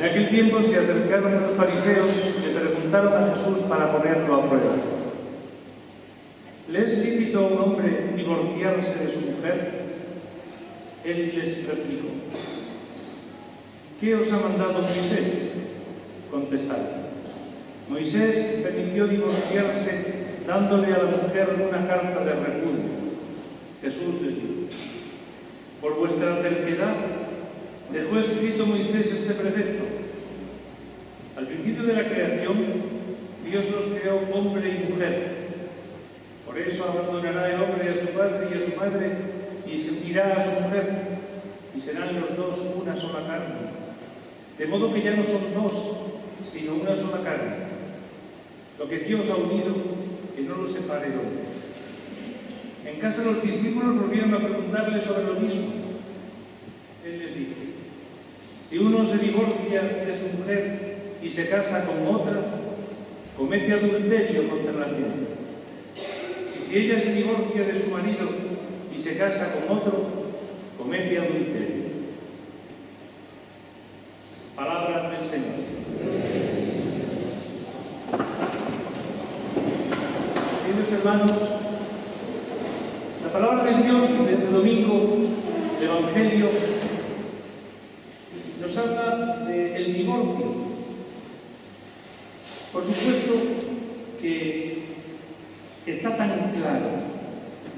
En aquel tiempo se acercaron los fariseos y le preguntaron a Jesús para ponerlo a prueba: ¿le es lícito a un hombre divorciarse de su mujer? Él les replicó: ¿qué os ha mandado Moisés? Contestaron: Moisés permitió divorciarse dándole a la mujer una carta de repudio. Jesús les dijo: por vuestra terquedad dejó escrito Moisés este precepto. Al principio de la creación, Dios los creó hombre y mujer. Por eso abandonará el hombre a su padre y a su madre y se unirá a su mujer, y serán los dos una sola carne. De modo que ya no son dos, sino una sola carne. Lo que Dios ha unido, que no lo separe el hombre. En casa los discípulos volvieron a preguntarle sobre lo mismo. Él les dijo: si uno se divorcia de su mujer y se casa con otra, comete adulterio contra la ley. Y si ella se divorcia de su marido y se casa con otro, comete adulterio. Palabra del Señor. Queridos hermanos, la palabra de Dios de este domingo, el Evangelio, nos habla del divorcio. Por supuesto que está tan claro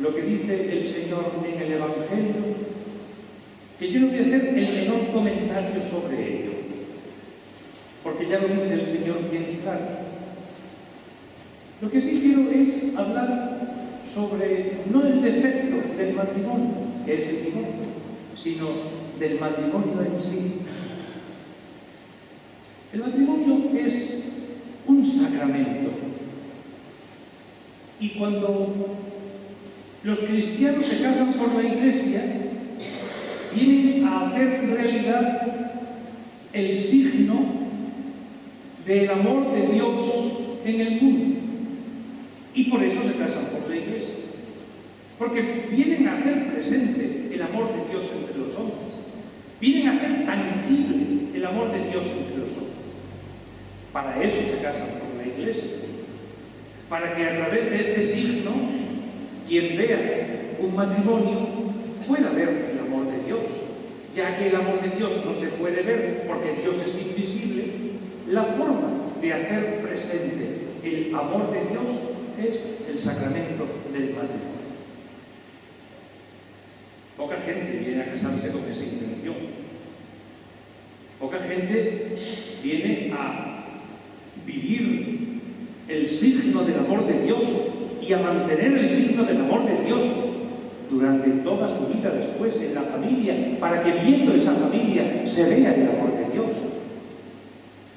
lo que dice el Señor en el Evangelio que yo no voy a hacer el menor comentario sobre ello, porque ya lo dice el Señor bien claro. Lo que sí quiero es hablar sobre no el defecto del matrimonio, que es el divorcio, sino del matrimonio en sí. El matrimonio es un sacramento. Y cuando los cristianos se casan por la Iglesia, vienen a hacer realidad el signo del amor de Dios en el mundo. Y por eso se casan por la Iglesia. Porque vienen a hacer presente el amor de Dios entre los hombres. Vienen a hacer tangible el amor de Dios entre los hombres. Para eso se casan por la Iglesia. Para que a través de este signo, quien vea un matrimonio pueda ver el amor de Dios. Ya que el amor de Dios no se puede ver porque Dios es invisible, la forma de hacer presente el amor de Dios es el sacramento del matrimonio. Poca gente viene a casarse con esa intención. Poca gente viene a vivir el signo del amor de Dios y a mantener el signo del amor de Dios durante toda su vida después en la familia, para que viendo esa familia se vea el amor de Dios.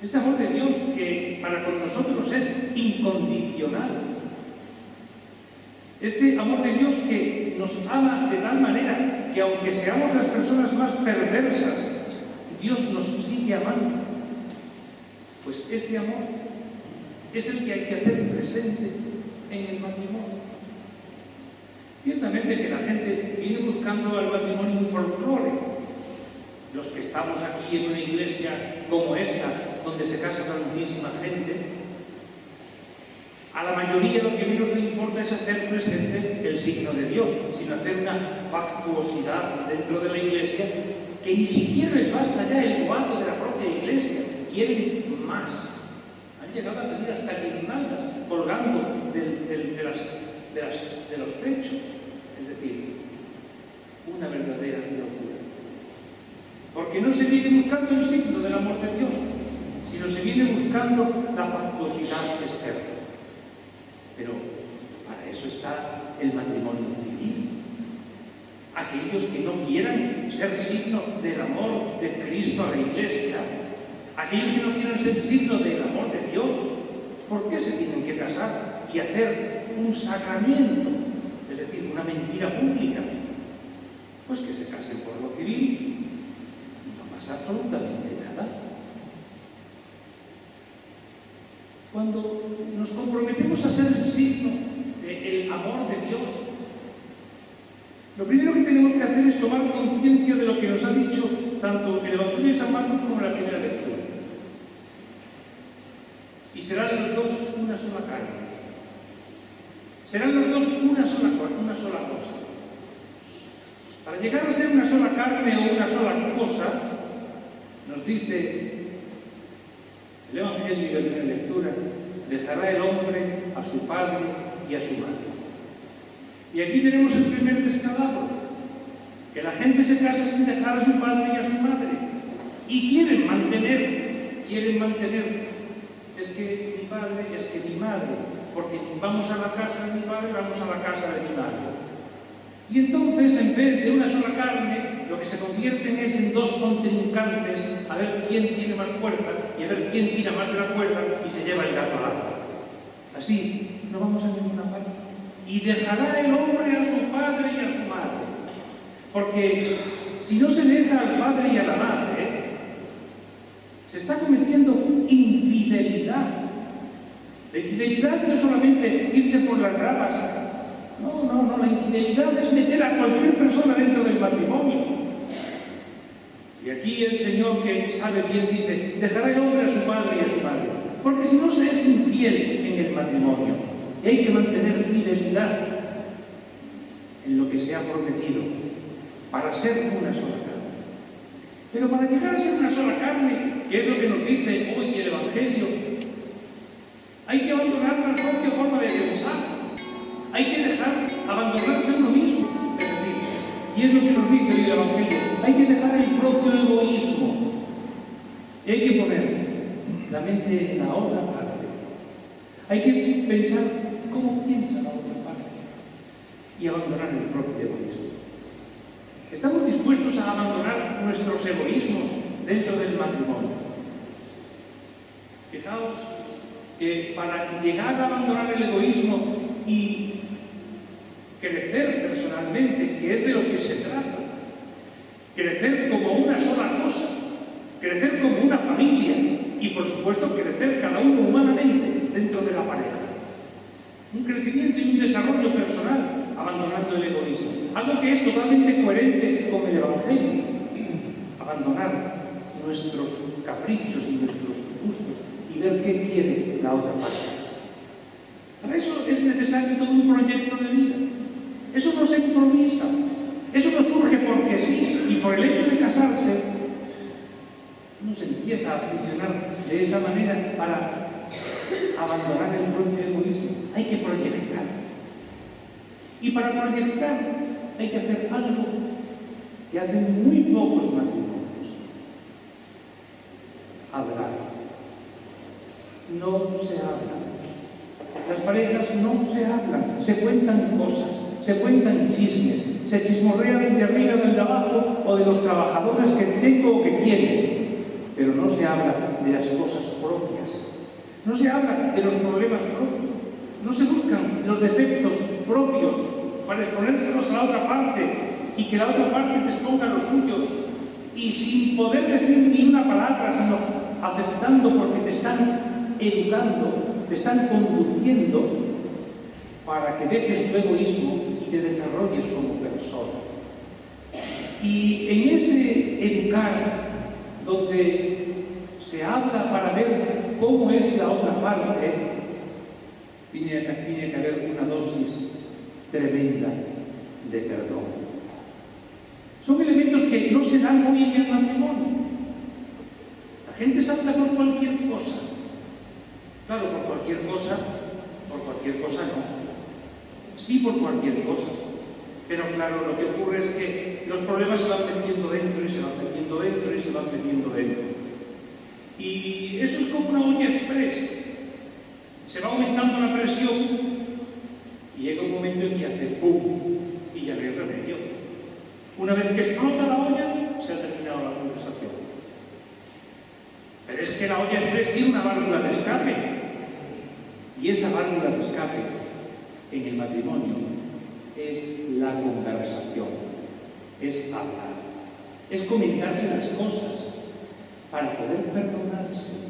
Este amor de Dios que para con nosotros es incondicional. Este amor de Dios que nos ama de tal manera que aunque seamos las personas más perversas, Dios nos sigue amando. Pues este amor es el que hay que hacer presente en el matrimonio. Ciertamente que la gente viene buscando al matrimonio un folclore. Los que estamos aquí en una iglesia como esta, donde se casa tantísima gente, a la mayoría lo que menos le importa es hacer presente el signo de Dios, sino hacer una factuosidad dentro de la iglesia que ni siquiera les basta ya el guato de la propia iglesia, quieren más. Han llegado a tener hasta guirnaldas colgando de los techos, es decir, una verdadera locura. Porque no se viene buscando el signo del amor de Dios, sino se viene buscando la factuosidad externa. Pero para eso está el matrimonio civil. Aquellos que no quieran ser signo del amor de Cristo a la Iglesia, aquellos que no quieran ser signo del amor de Dios, ¿por qué se tienen que casar y hacer un sacramiento? Es decir, una mentira pública. Pues que se casen por lo civil y no pasa absolutamente nada. Cuando nos comprometemos a ser el signo del amor de Dios, lo primero que tenemos que hacer es tomar conciencia de lo que nos ha dicho tanto el Evangelio de San Marcos como la primera lectura. y serán los dos una sola carne. Serán los dos una sola cosa. Para llegar a ser una sola carne o una sola cosa, nos dice el Evangelio de la primera lectura: dejará el hombre a su padre y a su madre. Y aquí tenemos el primer descalabro, que la gente se casa sin dejar a su padre y a su madre, y quieren mantener, es que mi padre, es que mi madre, porque vamos a la casa de mi padre, vamos a la casa de mi madre. Y entonces, en vez de una sola carne, lo que se convierten es en dos contrincantes, a ver quién tiene más fuerza y a ver quién tira más de la cuerda y se lleva el gato al agua. Así no vamos a ninguna parte. Y dejará el hombre a su padre y a su madre. Porque si no se deja al padre y a la madre, se está cometiendo infidelidad. La infidelidad no es solamente irse por las ramas. No, la infidelidad es meter a cualquier persona dentro del matrimonio. Y aquí el Señor, que sabe bien, dice: dejará el hombre a su padre y a su madre. Porque si no, se es infiel en el matrimonio. Y hay que mantener fidelidad en lo que se ha prometido para ser una sola carne. Pero para llegar a ser una sola carne, que es lo que nos dice hoy el Evangelio, hay que abandonar la propia forma de pensar. Hay que abandonarse a uno mismo. Es decir, y es lo que nos dice hoy el Evangelio: hay que dejar el propio egoísmo. Y hay que poner la mente en la otra parte. Hay que pensar cómo piensa la otra parte y abandonar el propio egoísmo. ¿Estamos dispuestos a abandonar nuestros egoísmos dentro del matrimonio? Fijaos que para llegar a abandonar el egoísmo y crecer personalmente, que es de lo que se trata, crecer como una sola cosa, crecer como una familia y, por supuesto, crecer cada uno humanamente dentro de la pareja. Un crecimiento y un desarrollo personal, abandonando el egoísmo. Algo que es totalmente coherente con el Evangelio. Abandonar nuestros caprichos y nuestros gustos y ver qué quiere la otra parte. Para eso es necesario todo un proyecto de vida. Eso no se improvisa. Eso no surge porque sí, y por el hecho de casarse no se empieza a funcionar de esa manera para abandonar el propio egoísmo. Hay que proyectar. Y para proyectar hay que hacer algo que hacen muy pocos matrimonios: hablar. No se habla. Las parejas no se hablan, se cuentan cosas, se cuentan chismes, se chismorrean de arriba, del de abajo o de los trabajadores que tengo o que tienes, pero no se habla de las cosas propias, no se habla de los problemas propios, no se buscan los defectos propios para exponérselos a la otra parte y que la otra parte te exponga los suyos, y sin poder decir ni una palabra, sino aceptando porque te están educando, te están conduciendo para que dejes tu egoísmo y te desarrolles como persona. Y en ese educar, donde se habla para ver cómo es la otra parte, tiene que haber una dosis tremenda de perdón. Son elementos que no se dan muy en el matrimonio. La gente salta por cualquier cosa. Claro, por cualquier cosa no. Sí, por cualquier cosa. Pero claro, lo que ocurre es que los problemas se van metiendo dentro y se van metiendo dentro y se van metiendo dentro. Y eso es como una olla express. Se va aumentando la presión y llega un momento en que hace ¡pum! Y ya no hay remedio. Una vez que explota la olla, se ha terminado la conversación. Pero es que la olla express tiene una válvula de escape. Y esa válvula de escape en el matrimonio es la conversación, es hablar, es comentarse las cosas para poder perdonarse,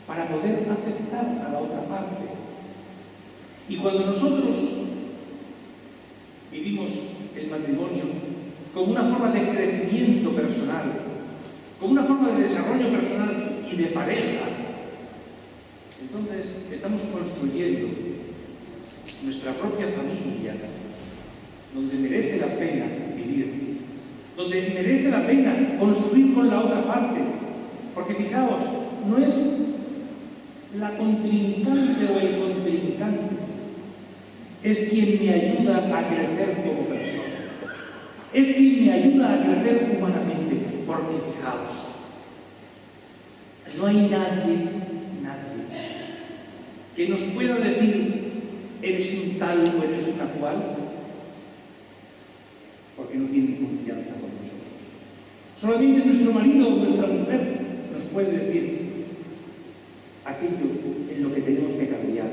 para poder aceptar a la otra parte. Y cuando nosotros vivimos el matrimonio como una forma de crecimiento personal, como una forma de desarrollo personal y de pareja, Entonces, estamos construyendo nuestra propia familia, donde merece la pena vivir, donde merece la pena construir con la otra parte, porque fijaos, no es la contrincante o el contrincante, es quien me ayuda a crecer como persona, es quien me ayuda a crecer humanamente, porque fijaos, no hay nadie que nos pueda decir eres un tal o eres una cual, porque no tiene confianza con nosotros. Solamente nuestro marido o nuestra mujer nos puede decir aquello en lo que tenemos que cambiar,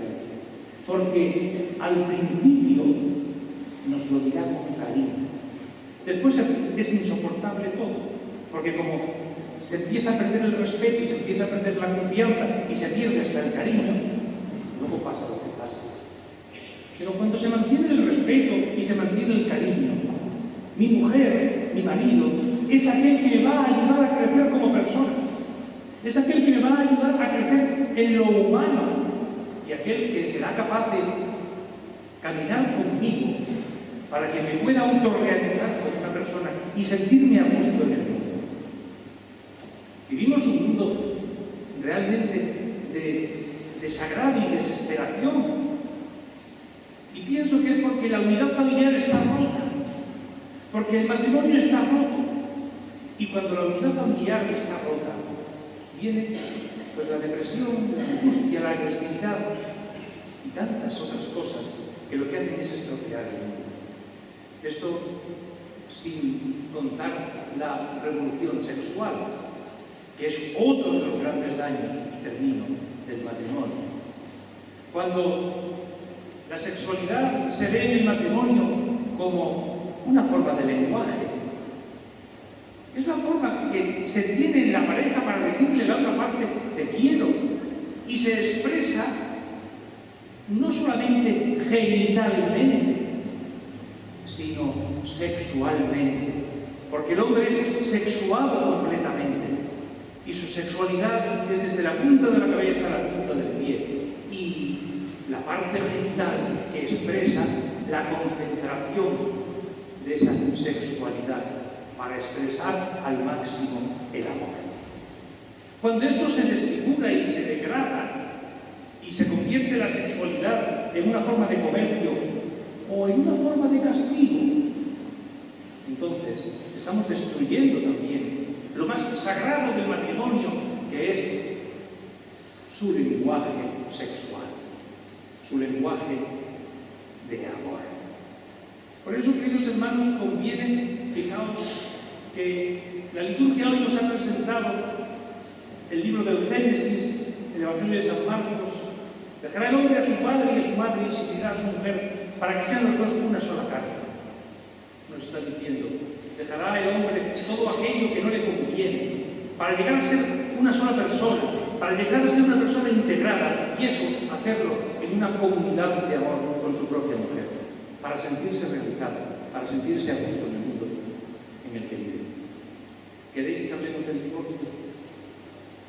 porque al principio nos lo dirá con cariño. Después es insoportable todo, porque como se empieza a perder el respeto y se empieza a perder la confianza y se pierde hasta el cariño, luego pasa lo que pasa. Pero cuando se mantiene el respeto y se mantiene el cariño, mi mujer, mi marido, es aquel que me va a ayudar a crecer como persona, es aquel que me va a ayudar a crecer en lo humano y aquel que será capaz de caminar conmigo para que me pueda autorrealizar como una persona y sentirme a gusto en el mundo. Vivimos un mundo realmente de desagravio y desesperación. Y pienso que es porque la unidad familiar está rota, porque el matrimonio está roto. Y cuando la unidad familiar está rota, viene pues la depresión, la angustia, la agresividad y tantas otras cosas que lo que hacen es estropear el mundo. Esto sin contar la revolución sexual, que es otro de los grandes daños, y termino, del matrimonio. Cuando la sexualidad se ve en el matrimonio como una forma de lenguaje, es la forma que se tiene en la pareja para decirle a la otra parte te quiero, y se expresa no solamente genitalmente, sino sexualmente, porque el hombre es sexuado completamente y su sexualidad es desde la punta de la cabeza a la punta del pie, y la parte genital que expresa la concentración de esa sexualidad para expresar al máximo el amor. Cuando esto se desfigura y se degrada y se convierte la sexualidad en una forma de comercio o en una forma de castigo, entonces estamos destruyendo también lo más sagrado del matrimonio, que es su lenguaje sexual, su lenguaje de amor. Por eso, queridos hermanos, conviene, fijaos, que la liturgia hoy nos ha presentado el libro del Génesis, el Evangelio de San Marcos. Dejará el hombre a su padre y a su madre y se unirá a su mujer para que sean los dos una sola carne. Nos está diciendo, dejará el hombre todo aquello que no le conviene para llegar a ser una sola persona, para llegar a ser una persona integrada, y eso hacerlo en una comunidad de amor con su propia mujer, para sentirse realizado, para sentirse a gusto en el mundo en el que vive. ¿Queréis que hablemos del divorcio?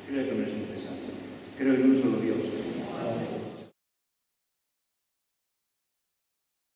Creo que no es necesario. Creo en un solo Dios,